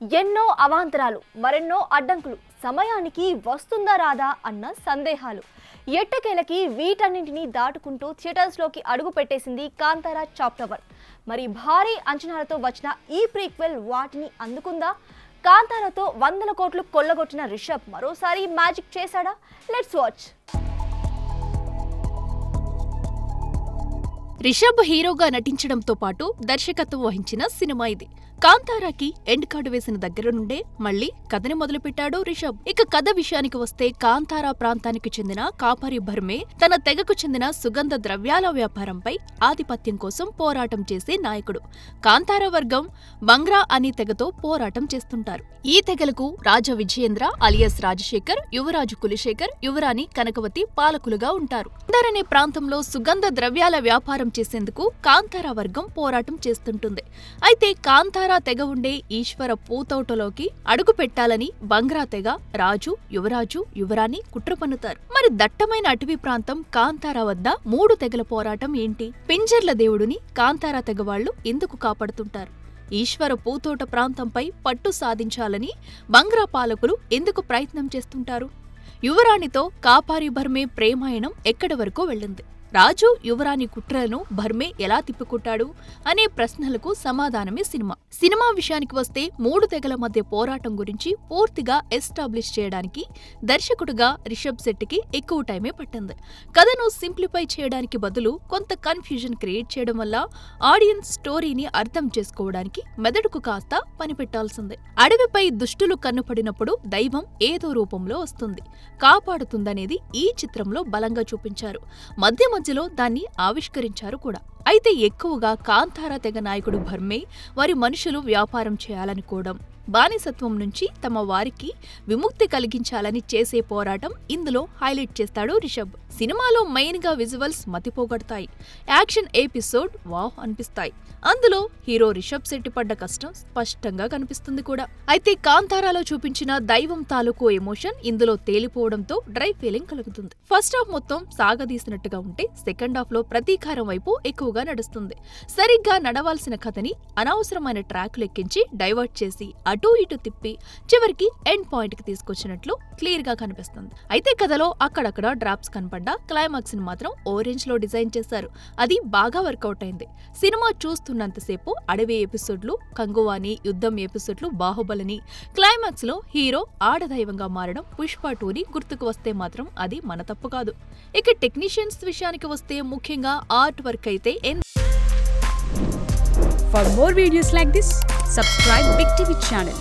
ఎన్నో అవాంతరాలు, మరెన్నో అడ్డంకులు, సమయానికి వస్తుందా రాదా అన్న సందేహాలు. ఎట్టకేలకి వీటన్నింటినీ దాటుకుంటూ థియేటర్స్లోకి అడుగు పెట్టేసింది కాంతారా చాప్టర్ 1. మరి భారీ అంచనాలతో వచ్చిన ఈ ప్రీక్వెల్ వాటిని అందుకుందా? కాంతారాతో 100 కోట్లు కొల్లగొట్టిన రిషబ్ మరోసారి మ్యాజిక్ చేశాడా? Let's watch. రిషబ్ హీరోగా నటించడంతో పాటు దర్శకత్వం వహించిన సినిమా ఇది. కాంతారాకి ఎండ్ కార్డు వేసిన దగ్గర నుండే మళ్లీ కథని మొదలుపెట్టాడు రిషబ్. ఇక కథ విషయానికి వస్తే, కాంతారా ప్రాంతానికి చెందిన కాపరి భర్మే తన తెగకు చెందిన సుగంధ ద్రవ్యాల వ్యాపారంపై ఆధిపత్యం కోసం పోరాటం చేసే నాయకుడు. కాంతారా వర్గం బంగ్రా అనే తెగతో పోరాటం చేస్తుంటారు. ఈ తెగలకు రాజా విజయేంద్ర అలియాస్ రాజశేఖర్, యువరాజు కులశేఖర్, యువరాణి కనకవతి పాలకులుగా ఉంటారు. అనే ప్రాంతంలో సుగంధ ద్రవ్యాల వ్యాపారం చేసేందుకు కాంతారా వర్గం పోరాటం చేస్తుంటుంది. అయితే కాంతారా తెగ ఉండే ఈశ్వర పూతోటలోకి అడుగు పెట్టాలని బంగ్రా తెగ రాజు, యువరాజు, యువరాణి కుట్ర పన్నుతారు. మరి దట్టమైన అటవీ ప్రాంతం కాంతారా వద్ద 3 తెగల పోరాటం ఏంటి? పింజర్ల దేవుడిని కాంతారా తెగ వాళ్లు ఎందుకు కాపాడుతుంటారు? ఈశ్వర పూతోట ప్రాంతంపై పట్టు సాధించాలని బంగ్రా పాలకులు ఎందుకు ప్రయత్నం చేస్తుంటారు? యువరాణితో కాపారి భర్మే ప్రేమాయణం ఎక్కడి వరకు వెళ్ళింది? రాజు, యువరాణి కుట్రలను భర్మే ఎలా తిప్పికొట్టాడు అనే ప్రశ్నలకు సమాధానమే సినిమా. సినిమా విషయానికి వస్తే 3 తెగల మధ్య పోరాటం గురించి పూర్తిగా ఎస్టాబ్లిష్ చేయడానికి దర్శకుడుగా రిషబ్ శెట్టికి ఎక్కువ టైమే పట్టింది. కథను సింప్లిఫై చేయడానికి బదులు కొంత కన్ఫ్యూజన్ క్రియేట్ చేయడం వల్ల ఆడియన్స్ స్టోరీని అర్థం చేసుకోవడానికి మెదడుకు కాస్త పనిపెట్టాల్సిందే. అడవిపై దుష్టులు కన్నుపడినప్పుడు దైవం ఏదో రూపంలో వస్తుంది, కాపాడుతుందనేది ఈ చిత్రంలో బలంగా చూపించారు. మధ్యలో దాన్ని ఆవిష్కరించారు కూడా. అయితే ఎక్కువగా కాంతారా తెగ నాయకుడు భర్మే వారి మనుషులు వ్యాపారం చేయాలనుకోవడం, బానిసత్వం నుంచి తమ వారికి విముక్తి కలిగించాలని చేసే పోరాటం ఇందులో హైలైట్ చేస్తాడు రిషబ్. సినిమాలో మెయిన్ గా విజువల్స్ మతిపోగొడతాయి. యాక్షన్ ఎపిసోడ్ వావ్ అనిపిస్తాయి. అందులో హీరో రిషబ్ శెట్టి పడ్డ కష్టం స్పష్టంగా కనిపిస్తుంది కూడా. అయితే కాంతారాలో చూపించిన దైవం తాలూకు ఎమోషన్ ఇందులో తేలిపోవడంతో డ్రై ఫీలింగ్ కలుగుతుంది. ఫస్ట్ హాఫ్ మొత్తం సాగదీసినట్టుగా ఉంటే, సెకండ్ హాఫ్ లో ప్రతీకారం వైపు ఎక్కువగా నడుస్తుంది. సరిగ్గా నడవాల్సిన కథని అనవసరమైన ట్రాక్లు ఎక్కించి డైవర్ట్ చేసి అటూ ఇటు తిప్పి చివరికి ఎండ్ పాయింట్ కి తీసుకొచ్చినట్లు క్లియర్ గా కనిపిస్తుంది. అయితే కథలో అక్కడక్కడ డ్రాప్స్ కనపడ్డా క్లైమాక్స్ ని మాత్రం ఓరెంజ్ లో డిజైన్ చేశారు. అది బాగా వర్కౌట్ అయింది. సినిమా చూస్తున్నంతసేపు అడవి ఎపిసోడ్లు, కంగువాని, యుద్ధం ఎపిసోడ్లు, బాహుబలిని, క్లైమాక్స్ లో హీరో ఆడదైవంగా మారడం పుష్ప 2ని గుర్తుకు వస్తే మాత్రం అది మన తప్పు కాదు. ఇక టెక్నీషియన్స్ విషయానికి వస్తే, ముఖ్యంగా ఆర్ట్ వర్క్ అయితే For more videos like this, subscribe Big TV channel.